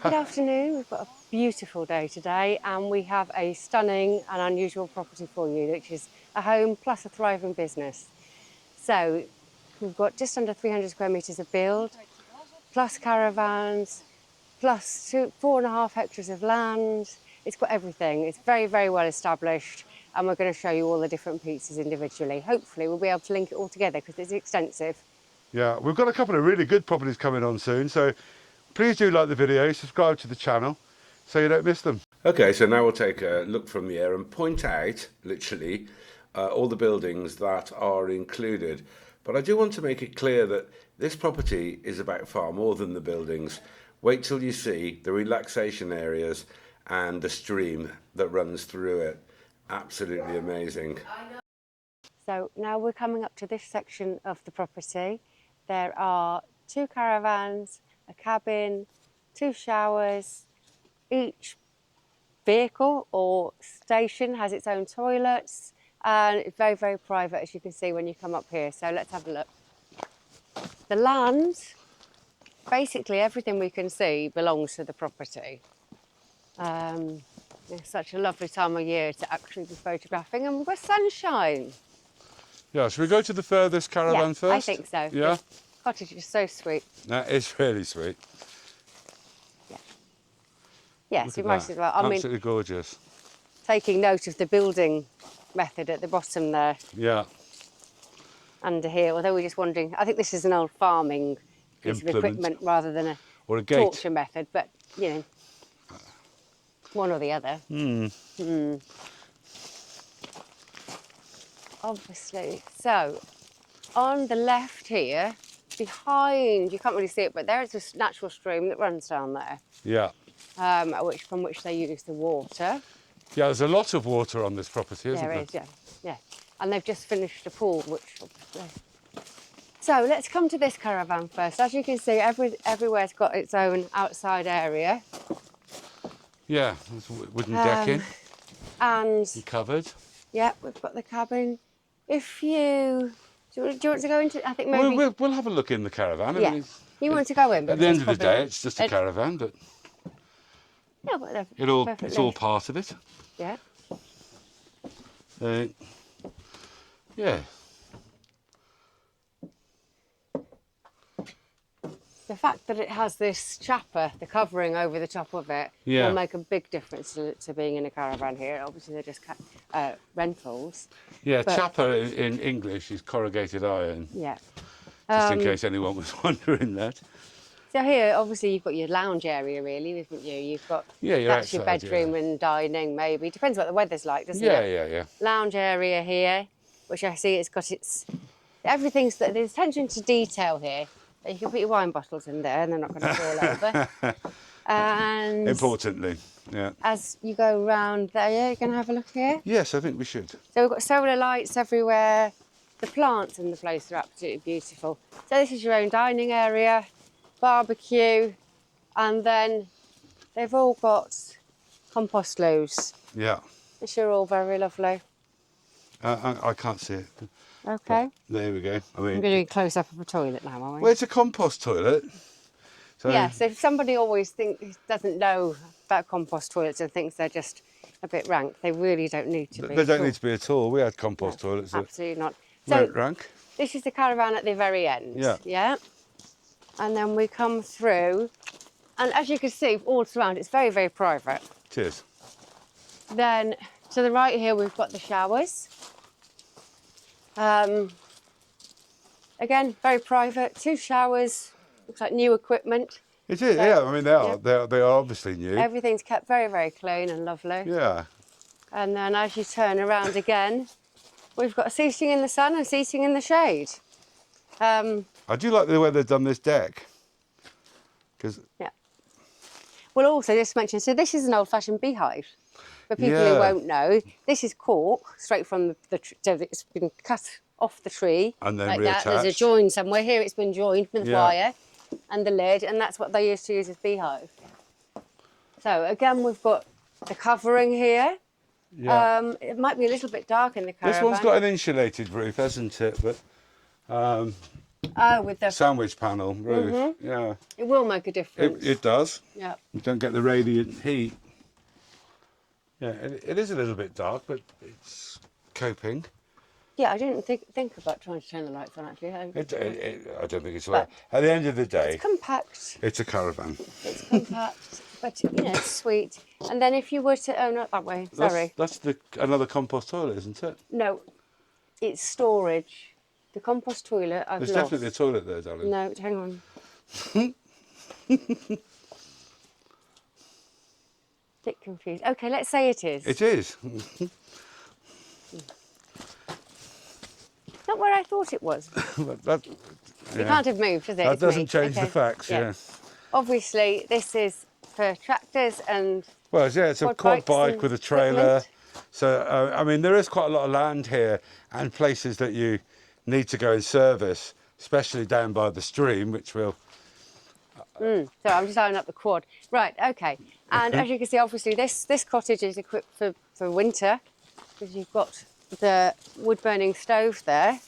good afternoon. We've got a beautiful day today and we have a stunning and unusual property for you, which is a home plus a thriving business. So we've got just under 300 square metres of build, plus caravans, plus 4.5 hectares of land. It's got everything. It's very, very well established, and we're going to show you all the different pieces individually. Hopefully we'll be able to link it all together because it's extensive. Yeah, we've got a couple of really good properties coming on soon, so please do like the video, subscribe to the channel so you don't miss them. Okay, so now we'll take a look from the air and point out, literally, all the buildings that are included. But I do want to make it clear that this property is about far more than the buildings. Wait till you see the relaxation areas and the stream that runs through it. Absolutely amazing. So now we're coming up to this section of the property. There are 2 caravans, a cabin, 2 showers. Each vehicle or station has its own toilets, and it's very, very private, as you can see when you come up here. So let's have a look. The land, basically everything we can see belongs to the property. It's such a lovely time of year to actually be photographing, and we've got sunshine. Yeah, should we go to the furthest caravan first? I think so. Yeah? The cottage is so sweet. That is really sweet. Yeah. Yes, Look you at might that. as well. Absolutely gorgeous. Taking note of the building method at the bottom there. Yeah. Under here, although we're just wondering, I think this is an old farming piece of equipment rather than a gate. torture method, but you know, one or the other. Obviously. So, on the left here, behind, you can't really see it, but there is a natural stream that runs down there. Yeah. From which they use the water. Yeah, there's a lot of water on this property, isn't there? There is, yeah. Yeah. And they've just finished a pool, which obviously. So let's come to this caravan first. As you can see, everywhere's got its own outside area. Yeah, there's wooden decking. And covered. Yeah, we've got the cabin. If you do you want to go into? I think maybe we'll have a look in the caravan. Yeah, I mean, you want to go in. But at the end of the day, it's just a caravan, but yeah, but it's all part of it. Yeah. Yeah. The fact that it has this chapper, the covering over the top of it, will make a big difference to being in a caravan here. Obviously, they're just rentals. Yeah, chapper in English is corrugated iron. Yeah. Just in case anyone was wondering that. So here, obviously, you've got your lounge area, really, haven't you? You've got that's your bedroom and dining, maybe. Depends what the weather's like, doesn't it? Yeah. Lounge area here, which I see it's got everything's there's attention to detail here. You can put your wine bottles in there and they're not going to fall over. And importantly, yeah. As you go round there, you're going to have a look here? Yes, I think we should. So we've got solar lights everywhere. The plants in the place are absolutely beautiful. So this is your own dining area, barbecue, and then they've all got compost loos. Yeah. Which are all very lovely. I can't see it. Okay. But there we go. I mean, I'm going to do a close-up of a toilet now, aren't we? Well, it's a compost toilet. So yes, if somebody always doesn't know about compost toilets and thinks they're just a bit rank, they really don't need to be. They don't need to be at all. We had compost toilets. Absolutely not. So rank. This is the caravan at the very end. Yeah. Yeah. And then we come through, and as you can see, all around, it's very, very private. It is. Then to the right here, we've got the showers. Again, very private. 2 showers. Looks like new equipment. It is, yeah. I mean, they are obviously new. Everything's kept very, very clean and lovely. Yeah. And then as you turn around again, we've got seating in the sun and seating in the shade. I do like the way they've done this deck. Yeah. Well, also just mention, so this is an old-fashioned beehive. For people who won't know, this is cork straight from the tree. So it's been cut off the tree and then like reattached. That. There's a join somewhere. Here it's been joined with wire and the lid, and that's what they used to use as beehive. So again, we've got the covering here. Yeah. It might be a little bit dark in the caravan. This one's got an insulated roof, hasn't it? But Oh, with the sandwich panel roof. Yeah, it will make a difference. it does. Yeah. You don't get the radiant heat. Yeah, it is a little bit dark, but it's coping. Yeah, I didn't think about trying to turn the lights on actually. I don't think it's But worth. At the end of the day, it's compact. it's a caravan. It's compact, but you know, it's sweet. And then if you were to, oh, not that way. Sorry. That's another compost toilet, isn't it? No, it's storage. The compost toilet I've There's lost. definitely a toilet there, darling. No, hang on. Bit confused. Okay, let's say it is. It is. Not where I thought it was. that, It yeah. can't have moved, has it? That It's doesn't me. change the Okay. facts. Yeah. Obviously, this is for tractors and Well, yeah, it's a quad quad bikes bike and with a trailer. equipment. So, I mean, there is quite a lot of land here and places that you need to go and service, especially down by the stream, which will. So I'm just lining up the quad. Right, okay. And as you can see, obviously, this cottage is equipped for winter because you've got the wood-burning stove there.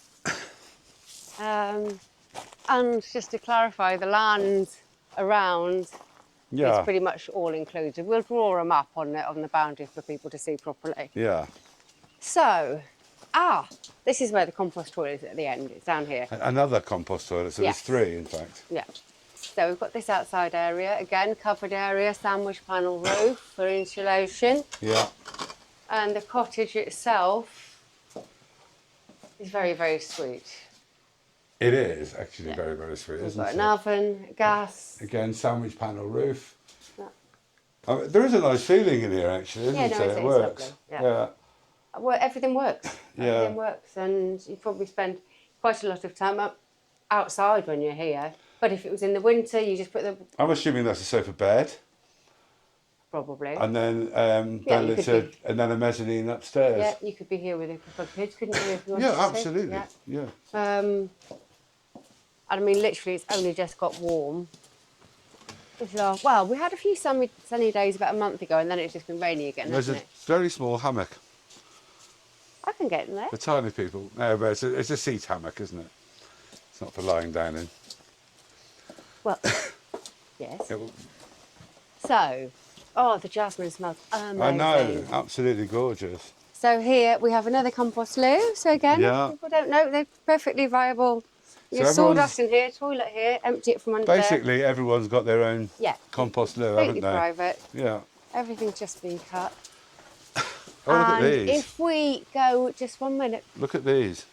And just to clarify, the land around Yeah. is pretty much all included. We'll draw them up on the boundary for people to see properly. Yeah. So, this is where the compost toilet is at the end. It's down here. Another compost toilet. So Yes. there's 3, in fact. Yeah. So we've got this outside area, again, covered area, sandwich panel roof for insulation. Yeah. And the cottage itself is very, very sweet. It is actually very, very sweet, We've isn't got it? an oven, gas. Again, sandwich panel roof. Yeah. I mean, there is a nice feeling in here, actually, isn't Yeah, it? no, It it's works. lovely, yeah. Yeah. Well, everything works. Yeah. Everything works, and you probably spend quite a lot of time outside when you're here. But if it was in the winter, you just put the I'm assuming that's a sofa bed, probably. and then Yeah, you could be. and then a mezzanine upstairs. Yeah, you could be here with a couple of kids, couldn't you? If you wanted Yeah, to? absolutely. Yeah. Yeah. I mean, literally, it's only just got warm. Well, we had a few sunny days about a month ago, and then it's just been rainy again, There's a hasn't it? very small hammock I can get in there. for tiny people. No, but it's a seat hammock, isn't it? It's not for lying down in. Well, yes. It will- So, the jasmine smells amazing. I know, absolutely gorgeous. So here we have another compost loo. So again, Yeah. if people don't know, they're perfectly viable. Your everyone's- sawdust in here, toilet here, empty it from under Basically, everyone's got their own Yeah. compost loo, there. Completely haven't they? private. Yeah. Everything's just been cut. Oh, look at And these. if we go just 1 minute, Look at these.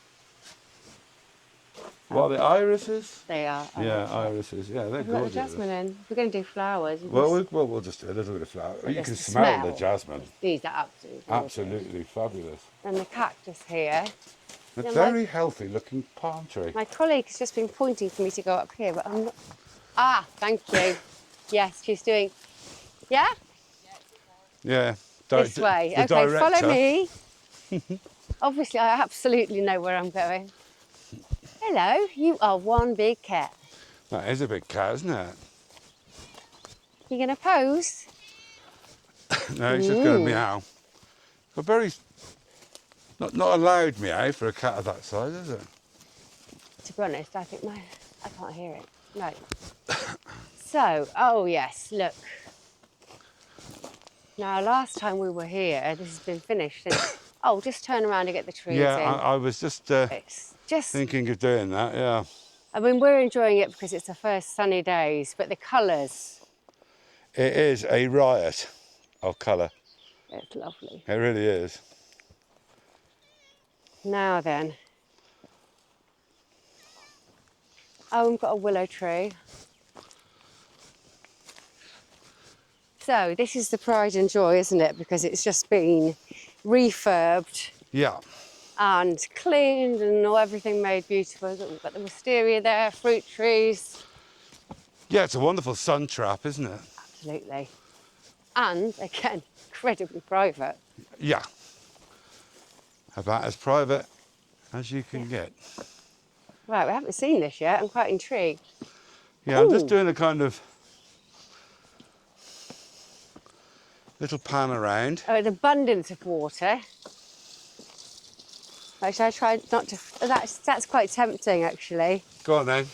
What are the irises? they are. Yeah, irises. Yeah, they're We've got the gorgeous. jasmine in. If we're going to do flowers, you Well, just- we'll just do a little bit of flower. You just can the smell the smell. jasmine. these are absolutely gorgeous. Absolutely fabulous. And the cactus here. A Yeah, very healthy looking palm tree. My colleague has just been pointing for me to go up here, but I'm not. Thank you. Yes, she's doing. Yeah? Yeah. This way. The Okay, director. follow me. Obviously, I absolutely know where I'm going. Hello, you are one big cat. That is a big cat, isn't it? You going to pose? No, it's just going to meow. A very, not a loud meow for a cat of that size, is it? To be honest, I think I can't hear it. No. So, oh yes, look. Now, last time we were here, this has been finished. Just turn around and get the trees in. Yeah, I was just It's just, thinking of doing that, yeah. I mean, we're enjoying it because it's the first sunny days, but the colours, It is a riot of colour. it's lovely. It really is. Now then. We've got a willow tree. So this is the pride and joy, isn't it? Because it's just been refurbed Yeah. and cleaned and everything made beautiful. We've got the wisteria there, fruit trees. Yeah, it's a wonderful sun trap, isn't it? Absolutely. And again, incredibly private. Yeah. About as private as you can get. Right, we haven't seen this yet. I'm quite intrigued. Yeah, I'm just Ooh. doing a kind of little pan around. Oh, an abundance of water. Actually, I tried not to. That's quite tempting, actually. Go on then.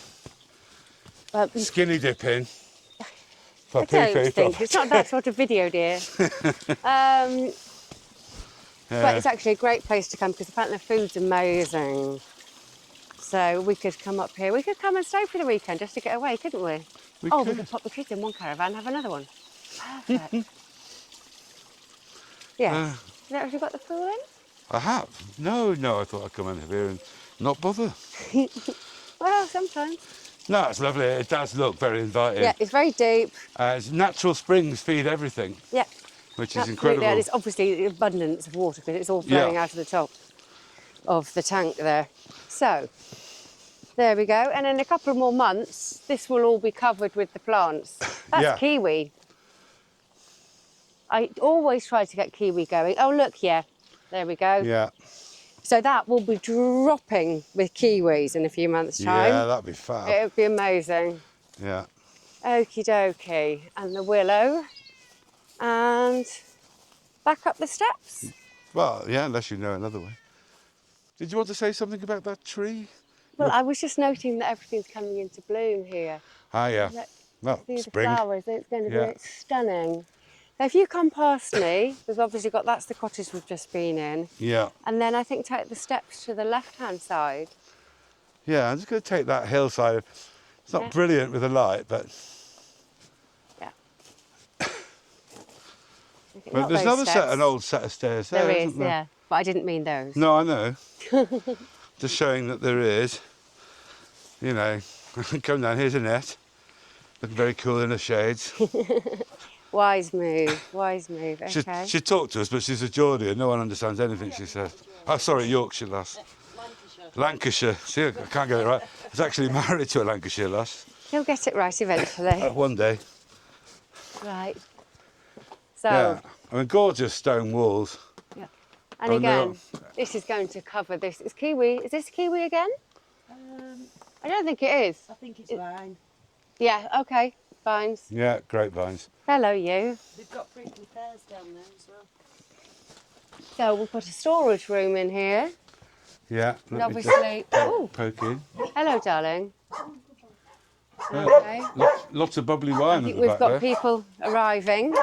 Skinny dipping. For I don't think it's not that sort of video, dear. But it's actually a great place to come because apparently the food's amazing. So we could come up here. We could come and stay for the weekend just to get away, couldn't we? We could pop the kids in one caravan and have another one. Perfect. Yes. Have you got the pool in? I have. No, I thought I'd come in here and not bother. Well, sometimes. No, it's lovely. It does look very inviting. Yeah, it's very deep. It's natural springs feed everything. Yeah. Which is incredible. And it's obviously abundance of water because it's all flowing out of the top of the tank there. So, there we go. And in a couple of more months, this will all be covered with the plants. That's kiwi. I always try to get kiwi going. Oh, look, there we go. Yeah. So that will be dropping with kiwis in a few months' time. Yeah, that'd be fab. It would be amazing. Yeah. Okie dokie. And the willow. And back up the steps. Well, yeah, unless you know another way. Did you want to say something about that tree? Well, I was just noting that everything's coming into bloom here. Ah, yeah. Well, See spring. the flowers, it's going to be stunning. So if you come past me, we've obviously got, that's the cottage we've just been in. Yeah. And then I think take the steps to the left-hand side. Yeah, I'm just going to take that hillside. It's not brilliant with the light, but... Yeah. But there's an old set of stairs there, isn't there? Yeah. But I didn't mean those. No, I know. Just showing that there is. You know, come down, here's a net. Looking very cool in the shades. Wise move, okay. She talked to us, but she's a Geordian. No one understands anything she says. Oh, sorry, Yorkshire lass. Lancashire. See, I can't get it right. I was actually married to a Lancashire lass. You'll get it right eventually. One day. Right. So. Yeah, I mean, gorgeous stone walls. Yeah. And again, this is going to cover this. Is kiwi? Is this kiwi again? I don't think it is. I think it's vine. Yeah. Okay. Vines. Yeah, grapevines. Hello, you. They've got prickly pears down there as well. So we'll put a storage room in here. Yeah. And obviously. Oh. Poke in. Hello, darling. Okay. Lots of bubbly wine. I think we've got people arriving.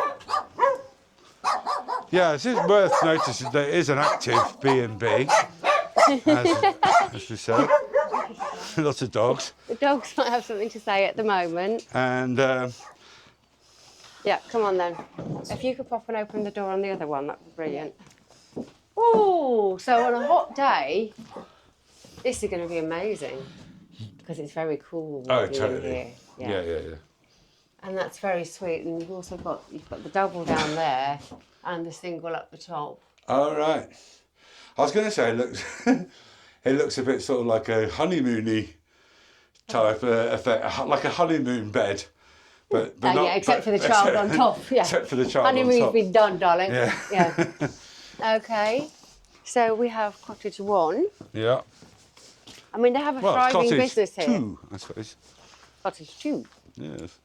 Yeah, it is worth noticing that it is an active B&B, as we said. Lots of dogs. The dogs might have something to say at the moment. And yeah, come on then. If you could pop and open the door on the other one, that'd be brilliant. Oh, so on a hot day, this is going to be amazing because it's very cool. Oh, totally. Here. Yeah. And that's very sweet. And you've got the double down there and the single up the top. Oh, right. I was going to say it looks a bit sort of like a honeymoony type effect, like a honeymoon bed. But not, yeah, except for the child on top. Yeah. Except for the child on top. Honeymoon's been done, darling. Yeah. Okay. So we have cottage 1. Yeah. I mean, they have a thriving business here. Cottage 2, I suppose. Cottage 2. Yes.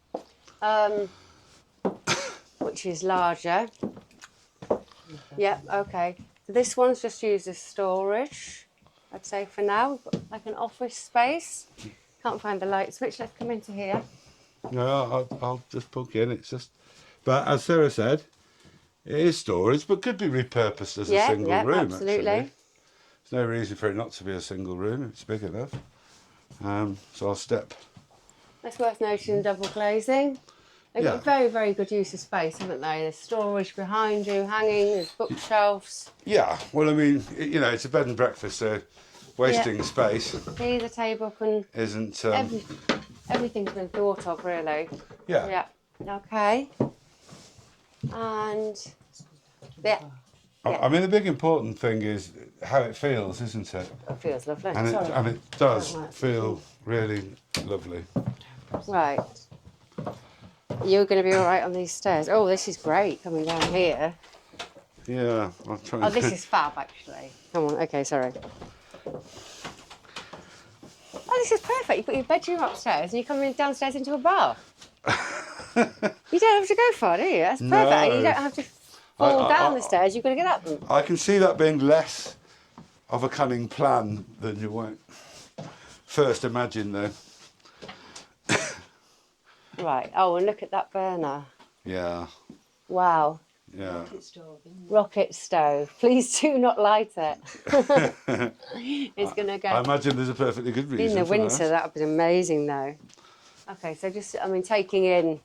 Which is larger. Yeah, okay. So this one's just used as storage, I'd say for now. We've got like an office space. Can't find the light switch. Let's come into here. No, I'll just poke in. It's just, but as Sarah said, it is storage, but could be repurposed as a single room. Absolutely. Actually, there's no reason for it not to be a single room. It's big enough. So I'll step. That's worth noting. Double glazing. They've got very, very good use of space, haven't they? There's storage behind you, hanging. There's bookshelves. Yeah. Well, I mean, you know, it's a bed and breakfast, so wasting space. See, the table can. Isn't. Everything's been thought of, really. Yeah. Yeah. Okay. And I mean, the big important thing is how it feels, isn't it? It feels lovely. And it does feel really lovely. Right. You're going to be all right on these stairs. Oh, this is great coming down here. Yeah. I'm trying Oh, this is fab, actually. Come on. Okay, sorry. Oh, this is perfect. You put your bedroom upstairs and you come downstairs into a bath. You don't have to go far, do you? That's perfect. No. And you don't have to fall down the stairs. You've got to get up them. I can see that being less of a cunning plan than you won't first imagine, though. Right. Oh, and look at that burner. Yeah, Wow. yeah. Rocket stove, isn't it? Rocket stove. Please do not light it. It's going to I go imagine there's a perfectly good reason in the for winter. that. That would be amazing, though. Okay, so just, I mean, taking in.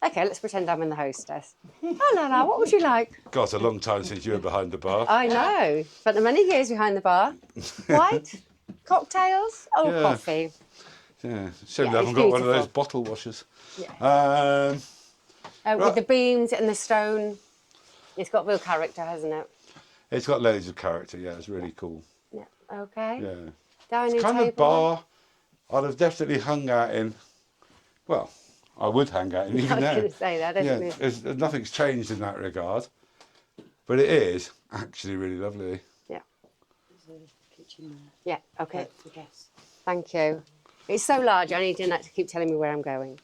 Okay, let's pretend I'm in the hostess. Oh, Lala, what would you like? God, it's a long time since you were behind the bar. I know. Spent many years behind the bar. White, cocktails, oh, Yeah. coffee. Yeah, shame Yeah, they haven't it's got one of those beautiful. bottle washers. Yeah. Right. With the beams and the stone, it's got real character, hasn't it? It's got loads of character, yeah, it's really cool. Yeah. Okay. Yeah. Dining It's kind table. of bar I'd have definitely hung out in. Well, I would hang out in I even was now. going to say that, Yeah, isn't it? nothing's changed in that regard. But it is actually really lovely. Yeah. There's a kitchen there. Yeah. Okay. Perfect for guests. Thank you. It's so large. I need Jeanette to keep telling me where I'm going.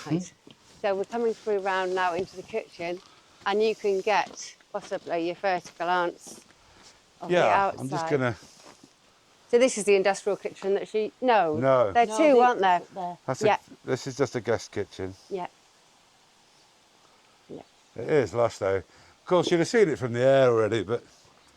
Right. So we're coming through round now into the kitchen, and you can get possibly your first glance of the Yeah, outside. I'm just gonna. So this is the industrial kitchen that she. No. No. There are No, two, the- aren't there? There. Yeah. This is just a guest kitchen. Yeah. Yeah. It is lush though. Of course, you'd have seen it from the air already, but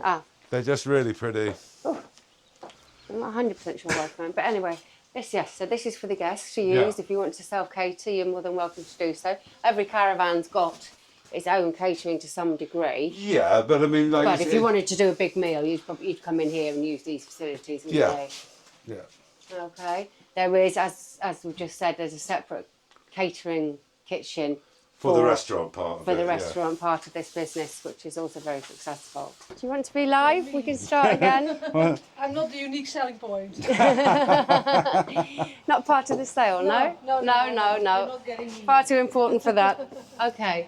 Ah. they're just really pretty. I'm not 100% sure where I found, but anyway, yes. So this is for the guests to Yeah. use. If you want to self-cater, you're more than welcome to do so. Every caravan's got its own catering to some degree. Yeah, but I mean, like. But if you wanted to do a big meal, you'd come in here and use these facilities. wouldn't Yeah. you? Yeah. Okay. There is, as we've just said, there's a separate catering kitchen For the restaurant part of for it, the yeah. restaurant part of this business, which is also very successful. Do you want to be live? We can start again. I'm not the unique selling point. Not part of the sale, no? No. You're not getting me. Far too important for that. Okay.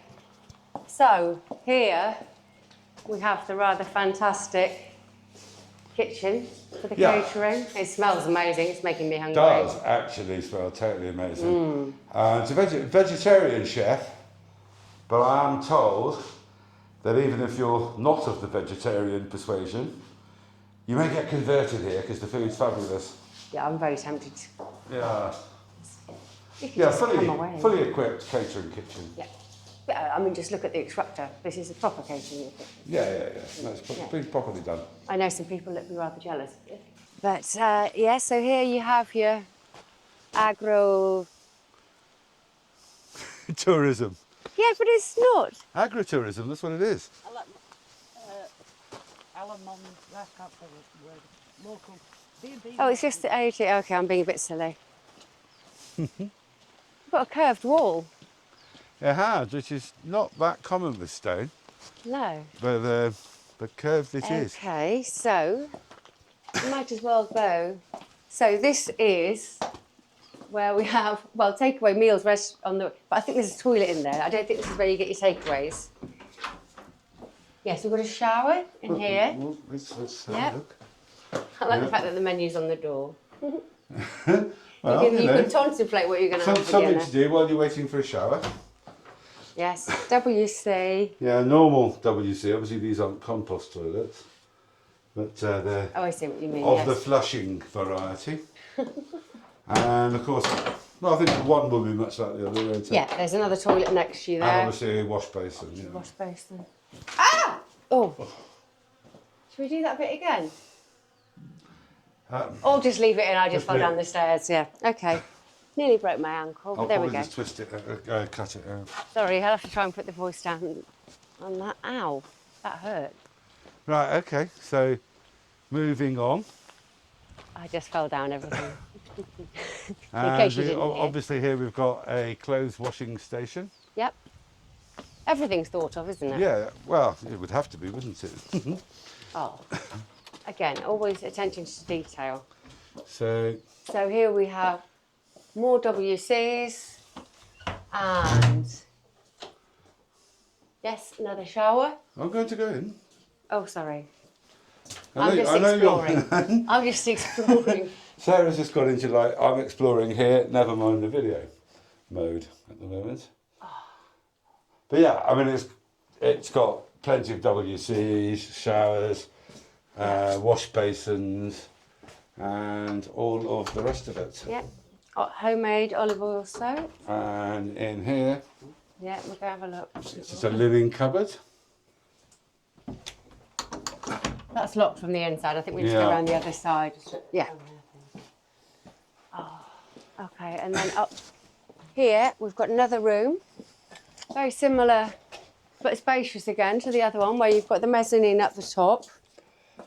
So here we have the rather fantastic kitchen for the Yeah. catering. It smells amazing. It's making me hungry. Does actually smell totally amazing. It's a vegetarian chef, but I am told that even if you're not of the vegetarian persuasion, you may get converted here because the food's fabulous. Yeah, I'm very tempted. Yeah, You could yeah, just come away. fully equipped catering kitchen. Yeah. Yeah, I mean, just look at the extractor. This is a proper catering kitchen. Yeah. No, it's been properly done. I know some people that would be rather jealous. But yeah, so here you have your agro. Tourism. Yeah, but it's not. Agritourism, that's what it is. Alamon, I can't say the word. Local. B&B. Oh, it's just the age. Okay, I'm being a bit silly. You've got a curved wall. It has, which is not that common with stone, No. but curved it is. Okay, so you might as well go. So this is where we have, well, takeaway meals rest on the, but I think there's a toilet in there. I don't think this is where you get your takeaways. Yes, we've got a shower in here. Let's have Yep. a look. I like the fact that the menu's on the door. Well, you can contemplate what you're going to have for something dinner. to do while you're waiting for a shower. Yes, WC. Yeah, normal WC. Obviously, these aren't compost toilets, but they're Oh, I see what you mean. of Yes. the flushing variety. And of course, well, I think one will be much like the other, won't it? Yeah, there's another toilet next to you And there. obviously a wash basin. Yeah. Wash basin. Ah! Oh. Should we do that bit again? Or just leave it in, I just just fell leave down it. the stairs, yeah. Okay. Nearly broke my ankle, but I'll there we probably go. just twist it, cut it out. Sorry, I'll have to try and put the voice down on that. Ow, that hurt. Right, okay, so moving on. I just fell down everything. And case you didn't hear. obviously here we've got a clothes washing station. Yep. Everything's thought of, isn't it? Yeah, well, it would have to be, wouldn't it? Oh. Again, always attention to detail. So, So here we have more WCs and yes, another shower. I'm going to go in. Oh, sorry. I I'm just know exploring. I'm just exploring. Sarah's just got into like, I'm exploring here, never mind the video mode at the moment. But yeah, I mean, it's got plenty of WCs, showers, wash basins, and all of the rest of it. Yep. Homemade olive oil soap. And in here, Yeah, we'll go have a look. it's just a linen cupboard. That's locked from the inside. I think we need to go Yeah. around the other side. Yeah. Oh, okay, and then up here we've got another room. Very similar, but spacious again to the other one where you've got the mezzanine up the top.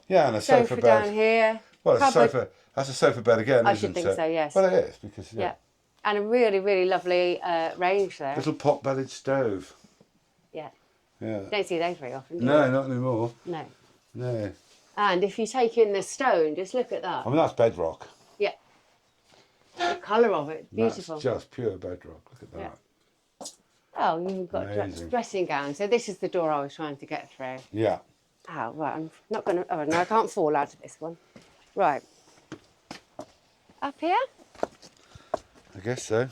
Yeah, and a sofa bed. Down here. Well, it's a cupboard. sofa. That's a sofa bed again, I isn't should think it? so, yes. Well, it is because Yeah. And a really, really lovely range there. little pot-bellied stove. Yeah. Yeah. Don't see those very often, do No, you? not anymore. No. No. And if you take in the stone, just look at that. I mean, that's bedrock. Yeah. The colour of it, beautiful. That's just pure bedrock. Look at that. Yeah. Oh, you've got Amazing. dressing gown. So this is the door I was trying to get through. Yeah. Oh, right, I'm not going to... Oh, no, I can't fall out of this one. Right. Up here? I guess so.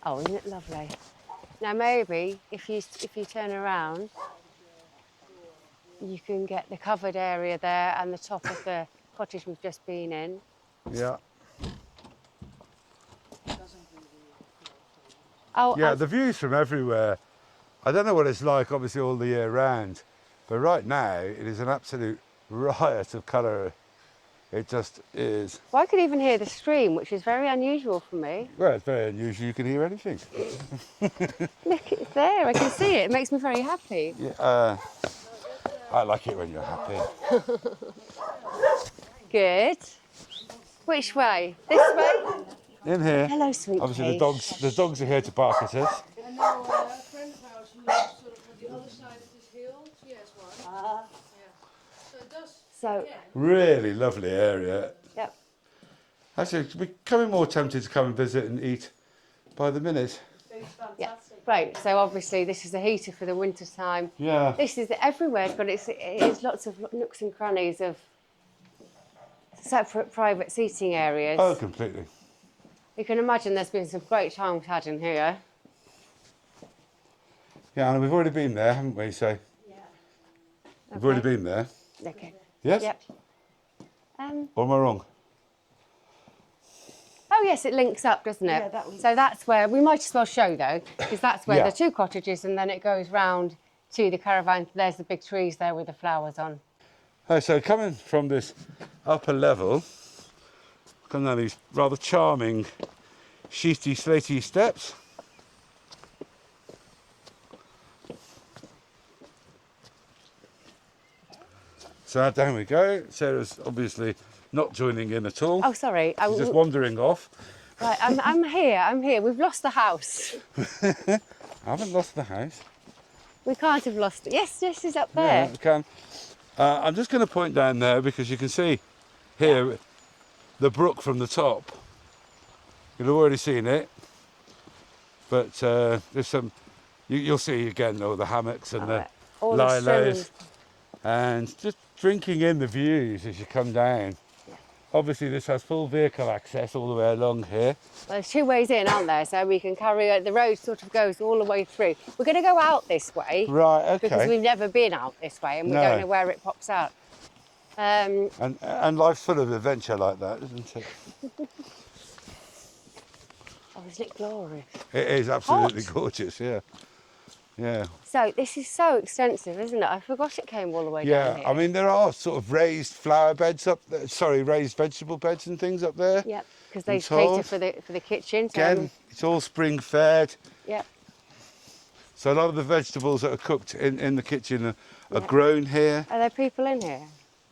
Oh, isn't it lovely? Now, maybe if you turn around, you can get the covered area there and the top of the cottage we've just been in. Yeah. Oh, Yeah, the views from everywhere. I don't know what it's like, obviously, all the year round. But right now, it is an absolute riot of colour. It just is. well, I could even hear the stream, which is very unusual for me. Well, it's very unusual. You can hear anything. Look, it's there. I can see it. It makes me very happy. Yeah, I like it when you're happy. Good. Which way? This way? In here, Hello, sweet obviously pea. the dogs are here to bark at us. I know a friend of ours who lives sort of on the other side of this hill. She has one. Yeah. So it does. So, Really lovely area. yep. Actually, we're becoming more tempted to come and visit and eat by the minute. Yeah. Right, so obviously this is a heater for the winter time. Yeah. This is everywhere, but it's lots of nooks and crannies of separate private seating areas. Oh, completely. You can imagine there's been some great times had in here. Yeah, and we've already been there, haven't we? So we've already been there. Okay. Yes? Yep. Or am I wrong? Oh yes, it links up, doesn't it? Yeah, that links. So that's where we might as well show though, because that's where Yeah. the two cottages, and then it goes round to the caravan. There's the big trees there with the flowers on. Oh, so coming from this upper level, come down these rather charming, sheety, slatey steps. So down we go. Sarah's obviously not joining in at all. Oh, sorry. She's just wandering off. Right, I'm here. I'm here. We've lost the house. I haven't lost the house. We can't have lost it. Yes, this is up Yeah, there. we can. I'm just going to point down there because you can see here the brook from the top. You've already seen it, but there's some. You'll see again all the hammocks and the All the lilacs, stems. and just drinking in the views as you come down. Obviously, this has full vehicle access all the way along here. Well, there's two ways in, aren't there? So we can carry the road sort of goes all the way through. We're going to go out this way Right. because Okay. we've never been out this way and we No. don't know where it pops out. And life's full of adventure like that, isn't it? Oh, isn't it glorious? It is absolutely Hot. gorgeous. Yeah. Yeah. So this is so extensive, isn't it? I forgot it came all the way down Yeah, here. I mean, there are sort of raised flower beds up there, sorry, raised vegetable beds and things up there. Yep, because they I'm cater told. for the kitchen. So, Again, it's all spring fed. yep. So a lot of the vegetables that are cooked in the kitchen are Yeah. grown here. Are there people in here?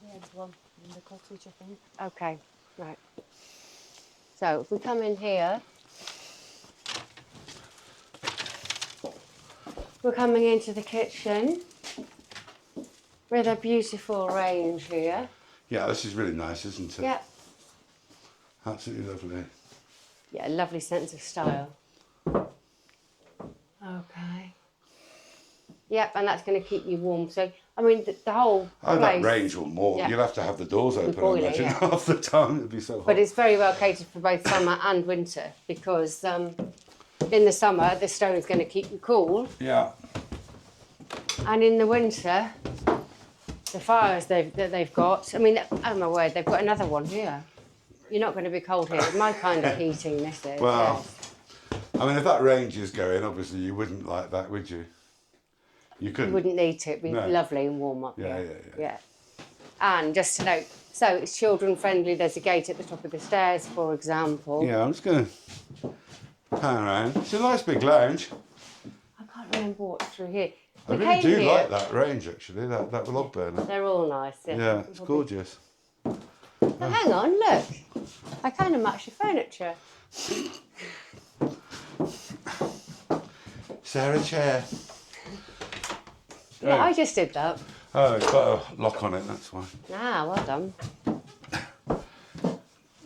Yeah, there's one in the cottage, I think. Okay, right. So if we come in here, we're coming into the kitchen with a beautiful range here. Yeah, this is really nice, isn't it? Yeah, Absolutely lovely. yeah, lovely sense of style. Okay. Yep, and that's going to keep you warm. So, I mean, the whole Oh, place. that range will more. Yeah. You'll have to have the doors open, boiler, I imagine, yeah. half the time. It'd be so hot. But it's very well catered for both summer and winter because in the summer the stone is going to keep you cool, Yeah. and in the winter the fires that they've got. I mean, oh my word, they've got another one here. You're not going to be cold here. My kind of heating, this is. Well, yes. I mean, if that range is going, obviously you wouldn't like that, would you? You couldn't. You wouldn't need to. It'd be No. lovely and warm up Yeah, here. yeah. And just to note, so it's children friendly. There's a gate at the top of the stairs, for example. Yeah, I'm just going to pan around. It's a nice big lounge. I can't remember what's through here. I We really came do here- like that range, actually, that log burner. They're all nice. Yeah, it's gorgeous. Oh, hang on, look. I kind of match the furniture. Sarah chair. Yeah, Oh. I just did that. Oh, it's got a lock on it, that's why. Ah, well done.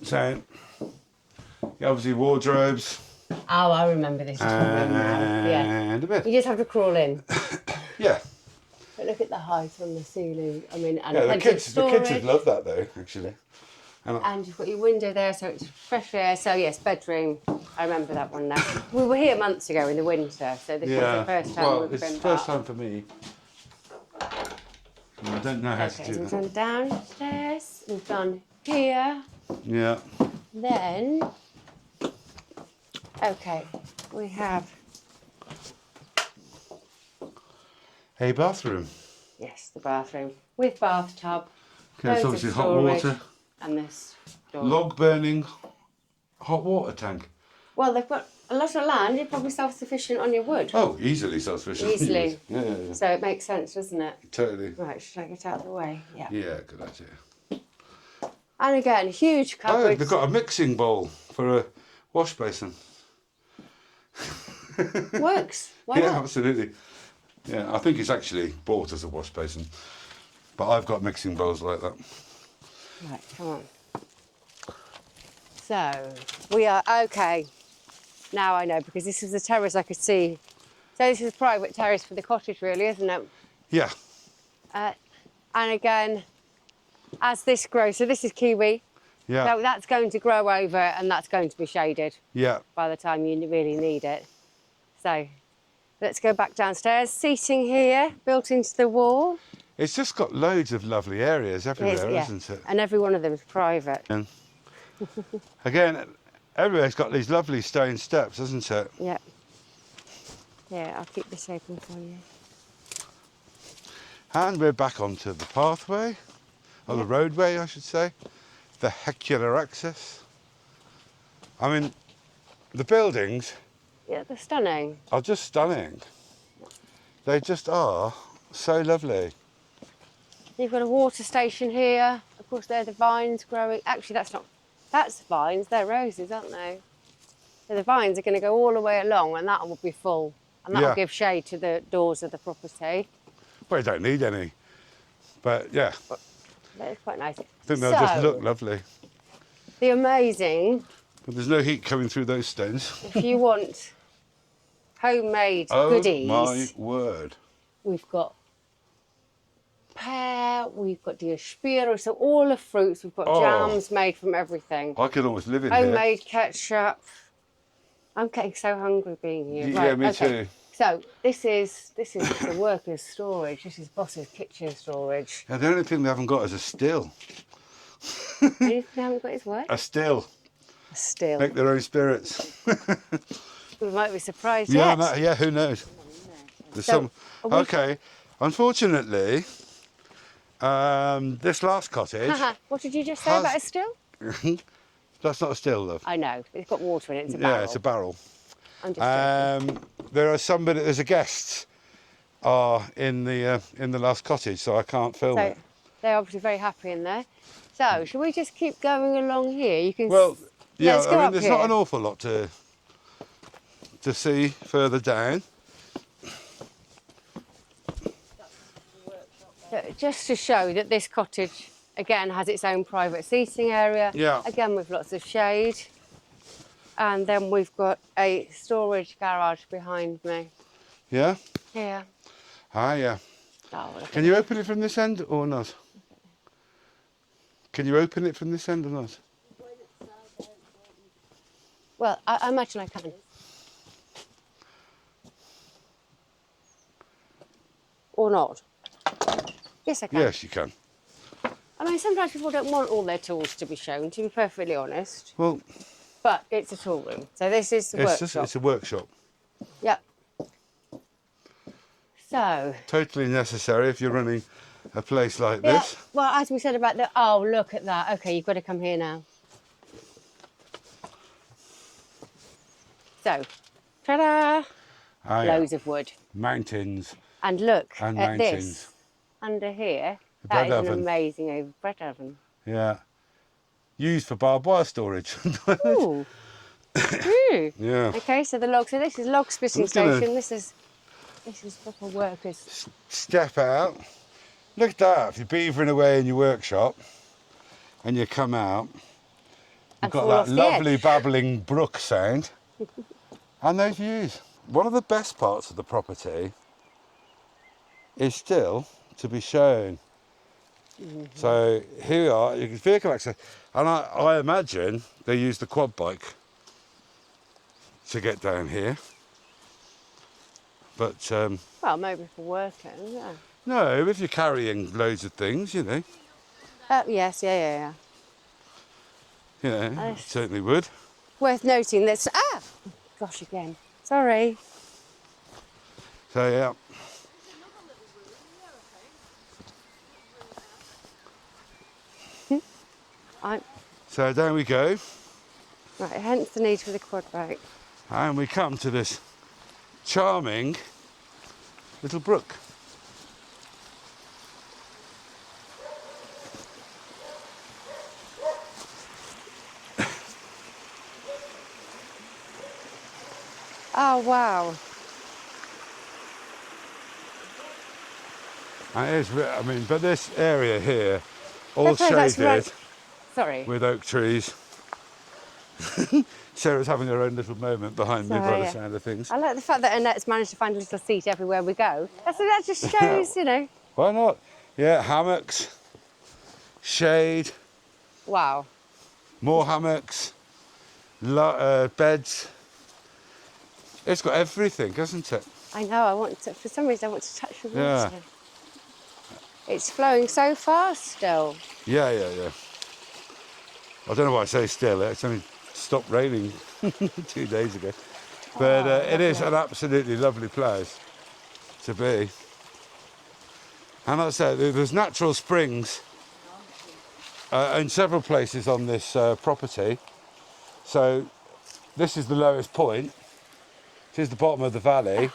So, yeah, obviously wardrobes. Oh, I remember this room now. Yeah. And a bed. You just have to crawl in. Yeah. But look at the height on the ceiling. I mean, and Yeah, the plenty of kids storage. would love that though, actually. And you've got your window there, so it's fresh air. So yes, bedroom. I remember that one now. We were here months ago in the winter, so this was the first time well, we've it's been the first back. time for me. I don't know how to Okay, do so we've that. done downstairs. We've done here. Yeah. Then, okay, we have A bathroom. yes, the bathroom with bathtub. Okay, it's loads of obviously hot storage, water. and this door. Log burning hot water tank. Well, they've got a lot of land. You're probably self-sufficient on your wood. Oh, easily self-sufficient. Easily. Yeah. So it makes sense, doesn't it? Totally. Right, should I get out of the way? Yeah. Yeah, good idea. And again, huge Oh, cupboards. they've got a mixing bowl for a wash basin. Works. Why Yeah, not? absolutely. Yeah, I think it's actually bought as a wash basin. But I've got mixing bowls like that. Right, come on. So, we are, okay. Now I know, because this is the terrace I could see. So this is a private terrace for the cottage, really, isn't it? Yeah. And again, as this grows, so this is kiwi. Yeah. So that's going to grow over and that's going to be shaded Yeah. by the time you really need it. So let's go back downstairs. Seating here, built into the wall. It's just got loads of lovely areas everywhere, Yeah. isn't it? And every one of them is private. And again, everywhere's got these lovely stone steps, isn't it? Yeah. Yeah, I'll keep this open for you. And we're back onto the pathway, or the roadway, I should say, the vehicular access. I mean, the buildings Yeah, they're stunning. are just stunning. They just are so lovely. You've got a water station here. Of course, there are the vines growing. Actually, that's vines. They're roses, aren't they? So the vines are going to go all the way along and that will be full. And that will Yeah. give shade to the doors of the property. Well, you don't need any, but yeah, That's quite nice. I think they'll just look lovely. The amazing, But there's no heat coming through those stones. if you want homemade Oh goodies, my word. we've got pear, we've got diospiro, so all the fruits, we've got Oh. jams made from everything. I could almost live in here. Homemade ketchup. I'm getting so hungry being here. Yeah, me too. So this is the workers' storage. This is Boss's kitchen storage. Yeah, the only thing they haven't got is a still. Anything they haven't got is what? A still. Still. Make their own spirits. We might be surprised Yeah, yet. yeah, who knows? There's So, some. are we- Okay, unfortunately, this last cottage. Haha, what did you just say Has- about a still? That's not a still, love. I know, but it's got water in it. It's a barrel. Yeah, it's a barrel. I'm just joking. There's a guest in the last cottage, so I can't film So it. they're obviously very happy in there. So shall we just keep going along here? You can. Well, yeah, let's go I mean, up there's here. not an awful lot to see further down. Just to show that this cottage, again, has its own private seating area. Yeah. Again, with lots of shade. And then we've got a storage garage behind me. Yeah. Here. Ah, yeah. Oh, look Can you open it from this end or not? Can you open it from this end or not? well, I imagine I can. Or not. Yes, I can. Yes, you can. I mean, sometimes people don't want all their tools to be shown, to be perfectly honest. Well, But it's a tool room. So this is the workshop. it's a workshop. Yep. So. Totally necessary if you're running a place like Yeah, this. well, as we said about the... Oh, look at that. Okay, you've got to come here now. So, ta-da! Oh, yeah. Loads of wood. Mountains. And look And at mountains. this. Under here, The that bread is oven. an amazing bread oven. Yeah. Used for barbed wire storage. Ooh. Ooh. Yeah. Okay, so the log. So this is log splitting I'm gonna- station. This is proper workers. Step out. Look at that. If you're beavering away in your workshop and you come out, you've And got fall that off the lovely edge. babbling brook sound and those views. One of the best parts of the property is still to be shown. So here we are, you can vehicle access, and I imagine they use the quad bike to get down here. But Well, maybe for working, yeah. no, if you're carrying loads of things, you know, Yes, yeah. it certainly would. Worth noting that... Gosh, again. Sorry. So yeah, so down we go, Right, hence the need for the quad bike. and we come to this charming little brook. Oh, wow. And it is, I mean, but this area here, all That's shaded right. Sorry. with oak trees. Sarah's having her own little moment behind me by Sorry, the yeah. sound of things. I like the fact that Annette's managed to find a little seat everywhere we go. That just shows, you know. Why not? Yeah, hammocks, shade, Wow. more hammocks, beds. It's got everything, hasn't it? I know, I want to, for some reason, I want to touch the water. Yeah. It's flowing so fast still. Yeah. I don't know why I say still. It's only stopped raining 2 days ago. But it is an absolutely lovely place to be. And like I say, there's natural springs in several places on this property. So this is the lowest point. This is the bottom of the valley.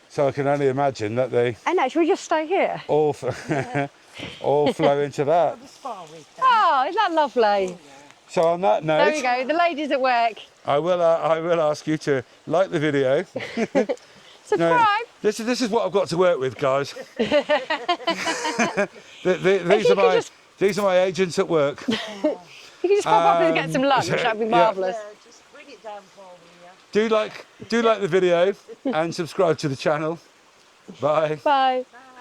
So I can only imagine that they Annette, should we just stay here? all all flow into that. Oh, isn't that lovely? So on that note, There we go, the ladies at work. I will ask you to like the video. Subscribe. No, this is what I've got to work with, guys. These are my agents at work. You can just pop up and get some lunch, that'd be yeah. marvellous. Just bring it down for me, yeah. Do like the video and subscribe to the channel. Bye. Bye.